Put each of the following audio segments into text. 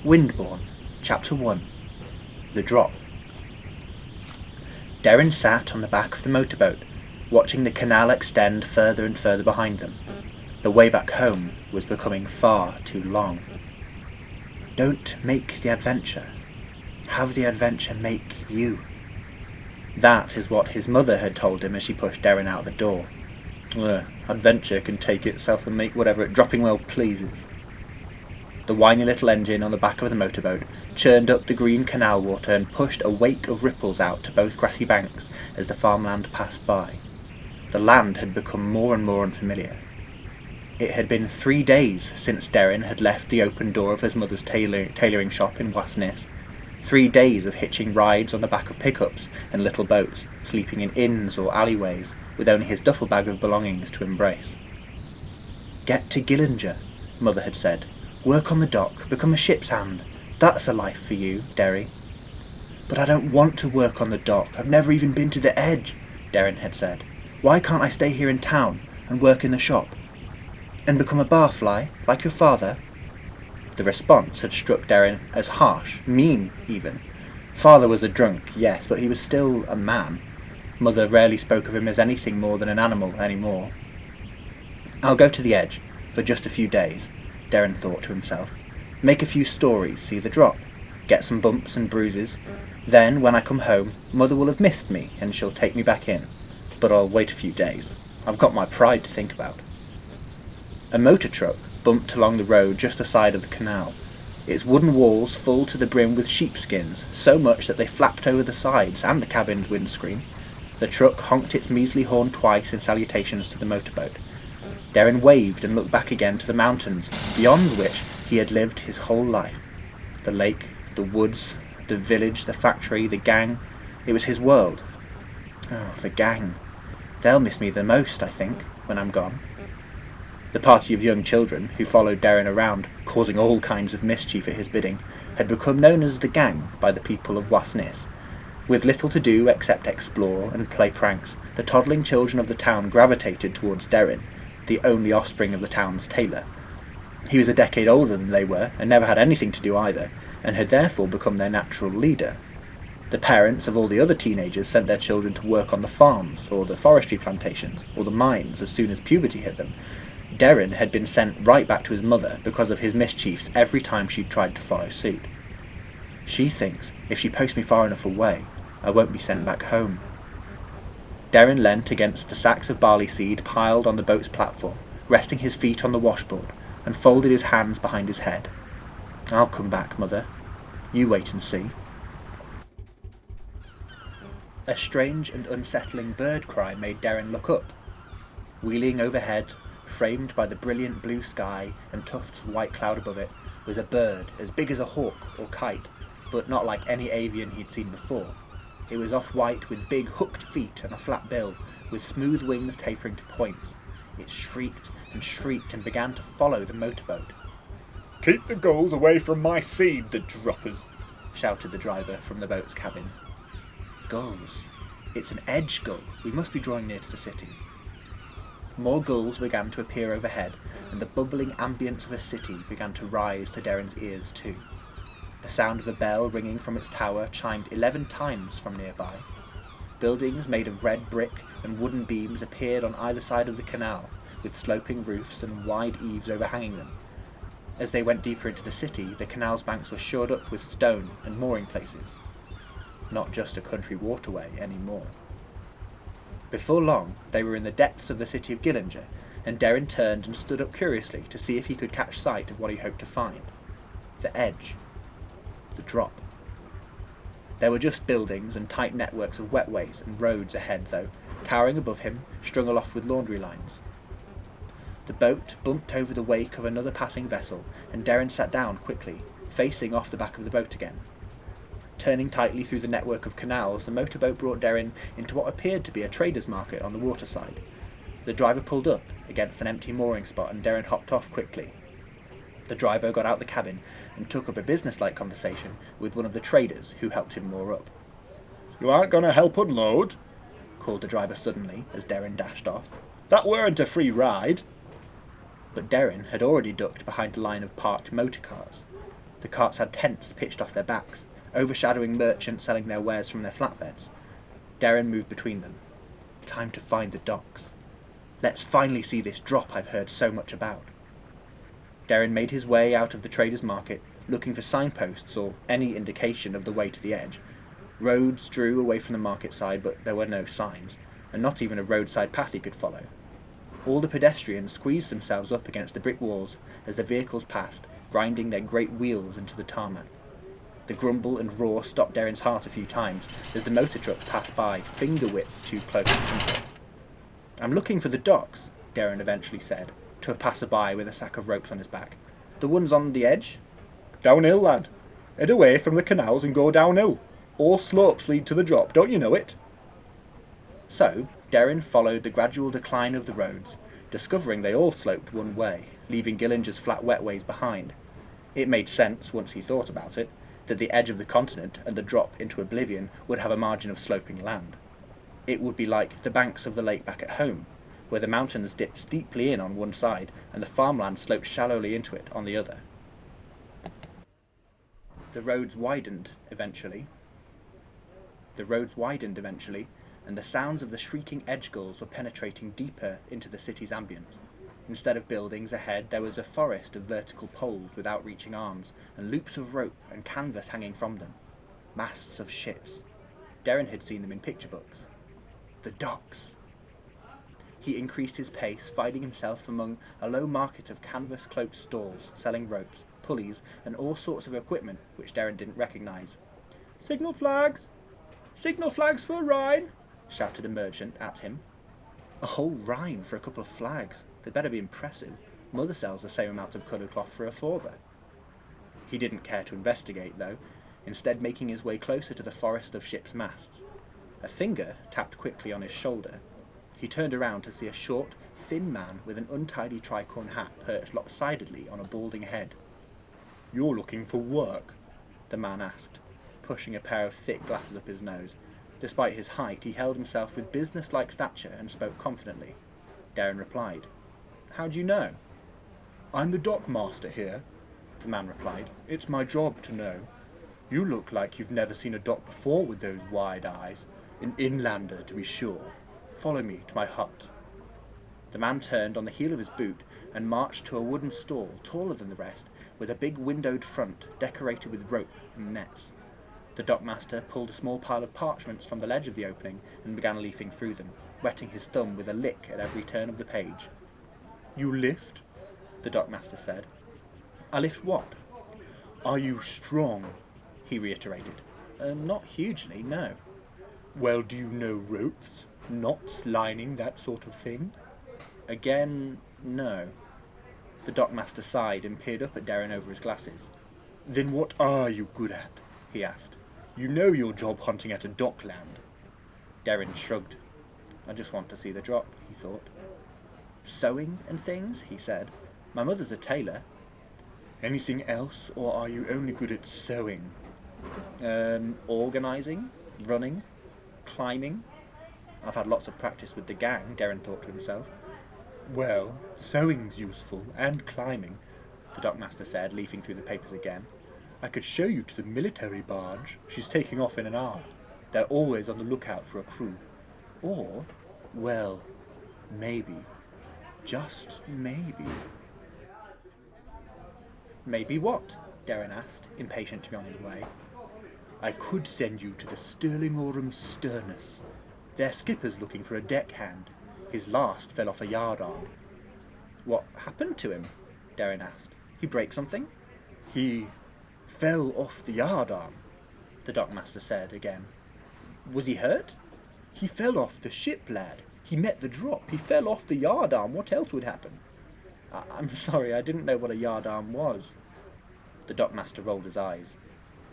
Windborn, Chapter 1. The Drop. Darren sat on the back of the motorboat, watching the canal extend further and further behind them. The way back home was becoming far too long. Don't make the adventure. Have the adventure make you. That is what his mother had told him as she pushed Darren out the door. Adventure can take itself and make whatever it dropping well pleases. The whiny little engine on the back of the motorboat churned up the green canal water and pushed a wake of ripples out to both grassy banks as the farmland passed by. The land had become more and more unfamiliar. It had been 3 days since Darren had left the open door of his mother's tailoring shop in Wasness. 3 days of hitching rides on the back of pickups and little boats, sleeping in inns or alleyways, with only his duffel bag of belongings to embrace. "Get to Gillinger," Mother had said. "Work on the dock, become a ship's hand. That's a life for you, Derry." "But I don't want to work on the dock. I've never even been to the edge," Darren had said. "Why can't I stay here in town and work in the shop? And become a barfly, like your father?" The response had struck Darren as harsh, mean even. Father was a drunk, yes, but he was still a man. Mother rarely spoke of him as anything more than an animal anymore. "I'll go to the edge, for just a few days," Darren thought to himself. "Make a few stories, see the drop, get some bumps and bruises. Then, when I come home, Mother will have missed me and she'll take me back in. But I'll wait a few days. I've got my pride to think about." A motor truck bumped along the road just aside of the canal, its wooden walls full to the brim with sheepskins, so much that they flapped over the sides and the cabin's windscreen. The truck honked its measly horn twice in salutations to the motorboat. Darren waved and looked back again to the mountains, beyond which he had lived his whole life. The lake, the woods, the village, the factory, the gang. It was his world. Oh, the gang. They'll miss me the most, I think, when I'm gone. The party of young children, who followed Darren around, causing all kinds of mischief at his bidding, had become known as the gang by the people of Wasnis. With little to do except explore and play pranks, the toddling children of the town gravitated towards Darren, the only offspring of the town's tailor. He was a decade older than they were, and never had anything to do either, and had therefore become their natural leader. The parents of all the other teenagers sent their children to work on the farms, or the forestry plantations, or the mines as soon as puberty hit them. Darren had been sent right back to his mother because of his mischiefs every time she tried to follow suit. "She thinks if she posts me far enough away, I won't be sent back home." Darren leant against the sacks of barley seed piled on the boat's platform, resting his feet on the washboard, and folded his hands behind his head. "I'll come back, Mother. You wait and see." A strange and unsettling bird cry made Darren look up. Wheeling overhead, framed by the brilliant blue sky and tufts of white cloud above it, was a bird as big as a hawk or kite, but not like any avian he'd seen before. It was off-white with big hooked feet and a flat bill, with smooth wings tapering to points. It shrieked and began to follow the motorboat. "Keep the gulls away from my seed, the droppers," shouted the driver from the boat's cabin. "Gulls. It's an edge gull. We must be drawing near to the city." More gulls began to appear overhead, and the bubbling ambience of a city began to rise to Darren's ears too. The sound of a bell ringing from its tower chimed 11 times from nearby. Buildings made of red brick and wooden beams appeared on either side of the canal, with sloping roofs and wide eaves overhanging them. As they went deeper into the city, the canal's banks were shored up with stone and mooring places. Not just a country waterway anymore. Before long, they were in the depths of the city of Gillinger, and Darren turned and stood up curiously to see if he could catch sight of what he hoped to find. The edge. The drop. There were just buildings and tight networks of wetways and roads ahead, though, towering above him, strung aloft with laundry lines. The boat bumped over the wake of another passing vessel, and Darren sat down quickly, facing off the back of the boat again. Turning tightly through the network of canals, the motorboat brought Darren into what appeared to be a trader's market on the waterside. The driver pulled up against an empty mooring spot, and Darren hopped off quickly. The driver got out the cabin and took up a business-like conversation with one of the traders who helped him moor up. "You aren't going to help unload?" called the driver suddenly as Darren dashed off. "That weren't a free ride." But Darren had already ducked behind a line of parked motor cars. The carts had tents pitched off their backs, overshadowing merchants selling their wares from their flatbeds. Darren moved between them. Time to find the docks. Let's finally see this drop I've heard so much about. Darren made his way out of the traders' market, looking for signposts or any indication of the way to the edge. Roads drew away from the market side, but there were no signs, and not even a roadside path he could follow. All the pedestrians squeezed themselves up against the brick walls as the vehicles passed, grinding their great wheels into the tarmac. The grumble and roar stopped Darren's heart a few times as the motor truck passed by, finger-width too close to control. "I'm looking for the docks," Darren eventually said, to a passer-by with a sack of ropes on his back. "The ones on the edge?" "Downhill, lad. Head away from the canals and go downhill. All slopes lead to the drop, don't you know it?" So, Darren followed the gradual decline of the roads, discovering they all sloped one way, leaving Gillinger's flat wetways behind. It made sense, once he thought about it, that the edge of the continent and the drop into oblivion would have a margin of sloping land. It would be like the banks of the lake back at home, where the mountains dipped steeply in on one side and the farmland sloped shallowly into it on the other. The roads widened eventually, and the sounds of the shrieking edge gulls were penetrating deeper into the city's ambience. Instead of buildings ahead, there was a forest of vertical poles with outreaching arms, and loops of rope and canvas hanging from them. Masts of ships. Darren had seen them in picture books. The docks. He increased his pace, finding himself among a low market of canvas-cloaked stalls, selling ropes, pulleys, and all sorts of equipment which Darren didn't recognise. "Signal flags! Signal flags for a Rhine!" shouted a merchant at him. A whole Rhine for a couple of flags. They'd better be impressive. Mother sells the same amount of coloured cloth for a father. He didn't care to investigate, though, instead making his way closer to the forest of ships' masts. A finger tapped quickly on his shoulder. He turned around to see a short, thin man with an untidy tricorn hat perched lopsidedly on a balding head. "You're looking for work?" the man asked, pushing a pair of thick glasses up his nose. Despite his height, he held himself with business-like stature and spoke confidently. Darren replied. "How do you know?" "I'm the dock master here," the man replied. "It's my job to know. You look like you've never seen a dock before with those wide eyes. An inlander, to be sure. Follow me to my hut." The man turned on the heel of his boot and marched to a wooden stall, taller than the rest, with a big windowed front decorated with rope and nets. The dockmaster pulled a small pile of parchments from the ledge of the opening and began leafing through them, wetting his thumb with a lick at every turn of the page. "You lift?" the dockmaster said. "I lift what?" "Are you strong?" he reiterated. Not hugely, no." "Well, do you know ropes? Knots, lining, that sort of thing?" Again, no. The dockmaster sighed and peered up at Darren over his glasses. "Then what are you good at?" he asked. "You know your job hunting at a dockland." Darren shrugged. "I just want to see the drop," he thought. "Sewing and things," he said. "My mother's a tailor." "Anything else, or are you only good at sewing?" Organising, running, climbing. I've had lots of practice with the gang," Darren thought to himself. "Well, sewing's useful, and climbing," the dockmaster said, leafing through the papers again. "I could show you to the military barge. She's taking off in an hour. They're always on the lookout for a crew. Or, well, maybe, just maybe." "Maybe what?" Darren asked, impatient to be on his way. "I could send you to the Stirling Sternus. Their skipper's looking for a deckhand. His last fell off a yardarm." "What happened to him?" Darren asked. "He break something?" "He fell off the yardarm," the dockmaster said again. "Was he hurt?" "He fell off the ship, lad. He met the drop. He fell off the yardarm. What else would happen?" I'm sorry, I didn't know what a yardarm was." The dockmaster rolled his eyes.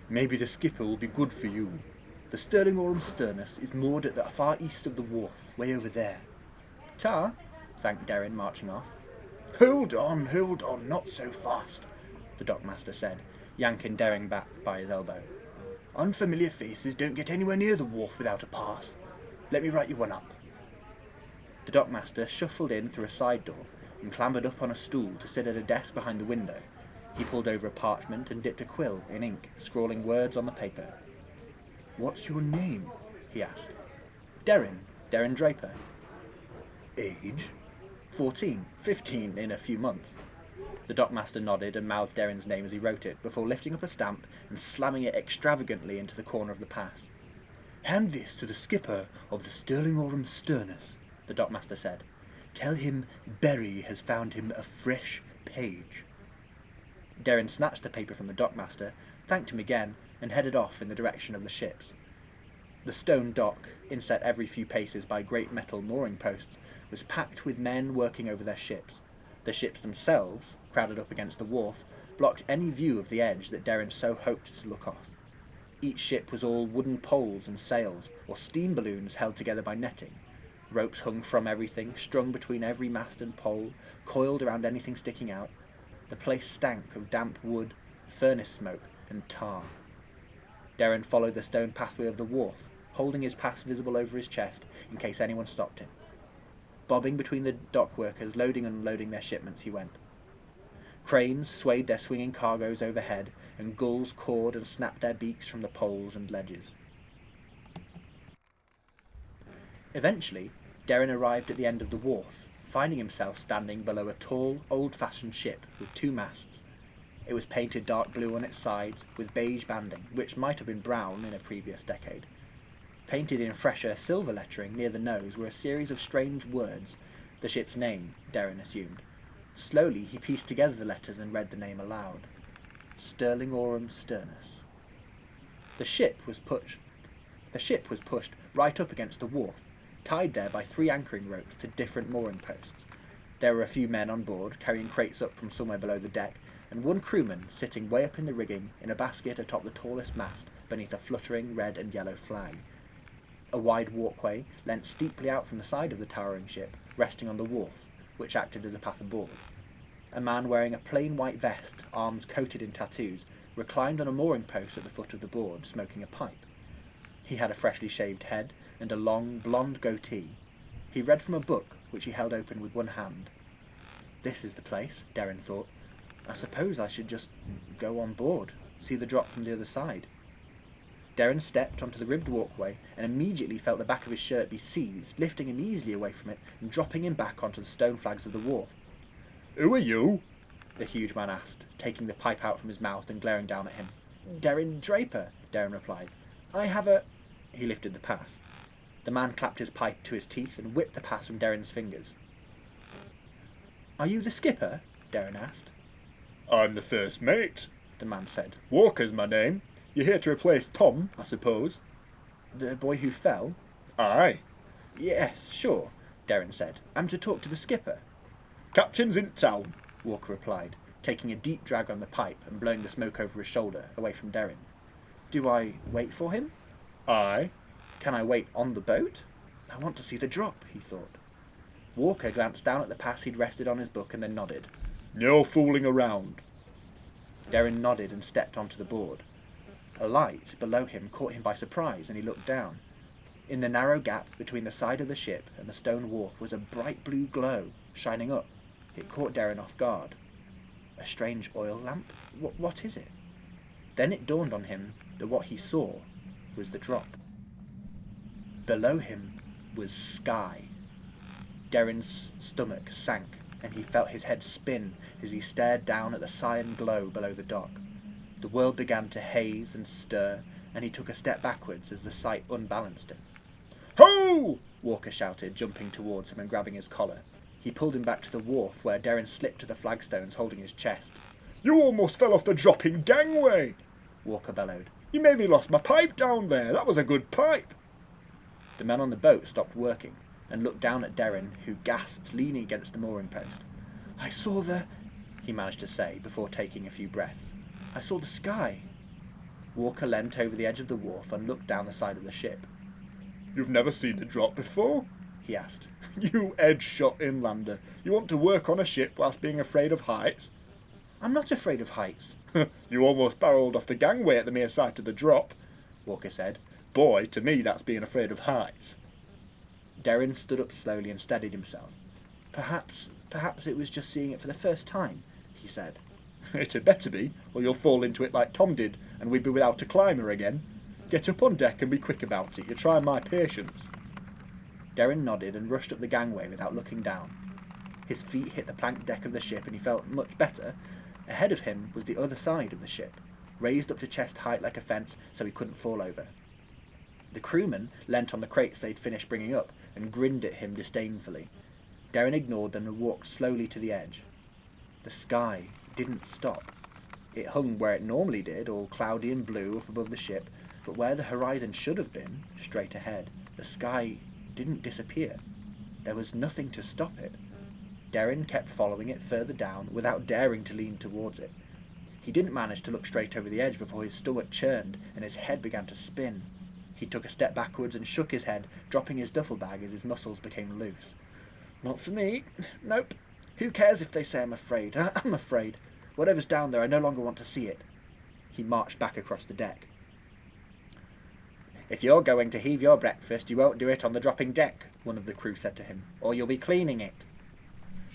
"Maybe the skipper will be good for you. The Stirling Sternus is moored at the far east of the wharf, way over there." "Ta," thanked Darren, marching off. Hold on, not so fast," the dockmaster said, yanking Darren back by his elbow. "Unfamiliar faces don't get anywhere near the wharf without a pass. Let me write you one up." The dockmaster shuffled in through a side door and clambered up on a stool to sit at a desk behind the window. He pulled over a parchment and dipped a quill in ink, scrawling words on the paper. "What's your name?" he asked. Darren Draper." "Age?" 14, 15 in a few months." The dockmaster nodded and mouthed Darren's name as he wrote it, before lifting up a stamp and slamming it extravagantly into the corner of the pass. "Hand this to the skipper of the Sterling Aurum Sternus," the dockmaster said. "Tell him Berry has found him a fresh page." Darren snatched the paper from the dockmaster, thanked him again, and headed off in the direction of the ships. The stone dock, inset every few paces by great metal mooring posts, was packed with men working over their ships. The ships themselves, crowded up against the wharf, blocked any view of the edge that Darren so hoped to look off. Each ship was all wooden poles and sails, or steam balloons held together by netting. Ropes hung from everything, strung between every mast and pole, coiled around anything sticking out. The place stank of damp wood, furnace smoke, and tar. Darren followed the stone pathway of the wharf, holding his pass visible over his chest in case anyone stopped him. Bobbing between the dock workers loading and unloading their shipments he went. Cranes swayed their swinging cargoes overhead, and gulls cawed and snapped their beaks from the poles and ledges. Eventually, Darren arrived at the end of the wharf, finding himself standing below a tall, old-fashioned ship with two masts. It was painted dark blue on its sides, with beige banding, which might have been brown in a previous decade. Painted in fresher silver lettering near the nose were a series of strange words, the ship's name, Darren assumed. Slowly he pieced together the letters and read the name aloud. Sterling Aurum Sternus. The ship was pushed right up against the wharf, tied there by 3 anchoring ropes to different mooring posts. There were a few men on board, carrying crates up from somewhere below the deck, and one crewman sitting way up in the rigging in a basket atop the tallest mast beneath a fluttering red and yellow flag. A wide walkway leant steeply out from the side of the towering ship, resting on the wharf, which acted as a path aboard. A man wearing a plain white vest, arms coated in tattoos, reclined on a mooring post at the foot of the board, smoking a pipe. He had a freshly shaved head and a long, blonde goatee. He read from a book, which he held open with one hand. "This is the place," Darren thought. "I suppose I should just go on board, see the drop from the other side." Darren stepped onto the ribbed walkway and immediately felt the back of his shirt be seized, lifting him easily away from it and dropping him back onto the stone flags of the wharf. "Who are you?" the huge man asked, taking the pipe out from his mouth and glaring down at him. "Darren Draper," Darren replied. "I have a—" He lifted the pass. The man clapped his pipe to his teeth and whipped the pass from Darren's fingers. "Are you the skipper?" Darren asked. "I'm the first mate," the man said. "Walker's my name. You're here to replace Tom, I suppose?" "The boy who fell?" "Aye." "Yes, sure," Darren said. "I'm to talk to the skipper." "Captain's in town," Walker replied, taking a deep drag on the pipe and blowing the smoke over his shoulder, away from Darren. "Do I wait for him?" "Aye." "Can I wait on the boat? I want to see the drop," he thought. Walker glanced down at the pass he'd rested on his book and then nodded. "No fooling around." Darren nodded and stepped onto the board. A light below him caught him by surprise, and he looked down. In the narrow gap between the side of the ship and the stone wharf was a bright blue glow, shining up. It caught Darren off guard. A strange oil lamp? What is it? Then it dawned on him that what he saw was the drop. Below him was sky. Darren's stomach sank, and he felt his head spin as he stared down at the cyan glow below the dock. The world began to haze and stir, and he took a step backwards as the sight unbalanced him. "Ho!" Walker shouted, jumping towards him and grabbing his collar. He pulled him back to the wharf, where Darren slipped to the flagstones, holding his chest. "You almost fell off the dropping gangway," Walker bellowed. "You made me lost my pipe down there. That was a good pipe." The men on the boat stopped working and looked down at Darren, who gasped, leaning against the mooring post. "I saw the—" he managed to say, before taking a few breaths. "I saw the sky." Walker leant over the edge of the wharf and looked down the side of the ship. "You've never seen the drop before?" he asked. "You edge-shot inlander. You want to work on a ship whilst being afraid of heights?" "I'm not afraid of heights." "You almost barreled off the gangway at the mere sight of the drop," Walker said. "Boy, to me that's being afraid of heights." Darren stood up slowly and steadied himself. Perhaps it was just seeing it for the first time," he said. It had better be, or you'll fall into it like Tom did, and we'd be without a climber again. Get up on deck and be quick about it. You're trying my patience. Darren nodded and rushed up the gangway without looking down. His feet hit the planked deck of the ship and he felt much better. Ahead of him was the other side of the ship, raised up to chest height like a fence so he couldn't fall over. The crewmen leant on the crates they'd finished bringing up and grinned at him disdainfully. Darren ignored them and walked slowly to the edge. The sky didn't stop. It hung where it normally did, all cloudy and blue up above the ship, but where the horizon should have been, straight ahead, the sky didn't disappear. There was nothing to stop it. Darren kept following it further down without daring to lean towards it. He didn't manage to look straight over the edge before his stomach churned and his head began to spin. He took a step backwards and shook his head, dropping his duffel bag as his muscles became loose. Not for me. Nope. Who cares if they say I'm afraid? I'm afraid. Whatever's down there, I no longer want to see it. He marched back across the deck. If you're going to heave your breakfast, you won't do it on the dropping deck, one of the crew said to him, or you'll be cleaning it.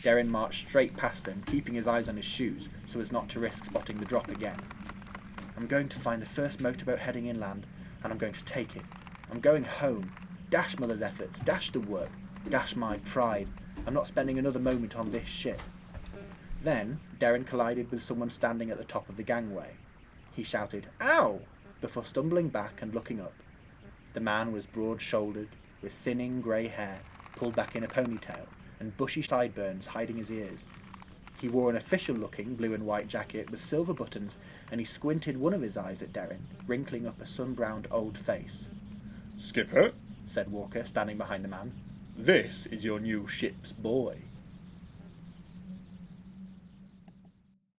Darren marched straight past them, keeping his eyes on his shoes so as not to risk spotting the drop again. I'm going to find the first motorboat heading inland, and I'm going to take it. I'm going home. Dash Mother's efforts, dash the work, dash my pride. I'm not spending another moment on this ship. Then Darren collided with someone standing at the top of the gangway. He shouted, "Ow!" before stumbling back and looking up. The man was broad-shouldered, with thinning grey hair pulled back in a ponytail, and bushy sideburns hiding his ears. He wore an official-looking blue and white jacket with silver buttons, and he squinted one of his eyes at Darren, wrinkling up a sun-browned old face. "Skipper," said Walker, standing behind the man. "this is your new ship's boy."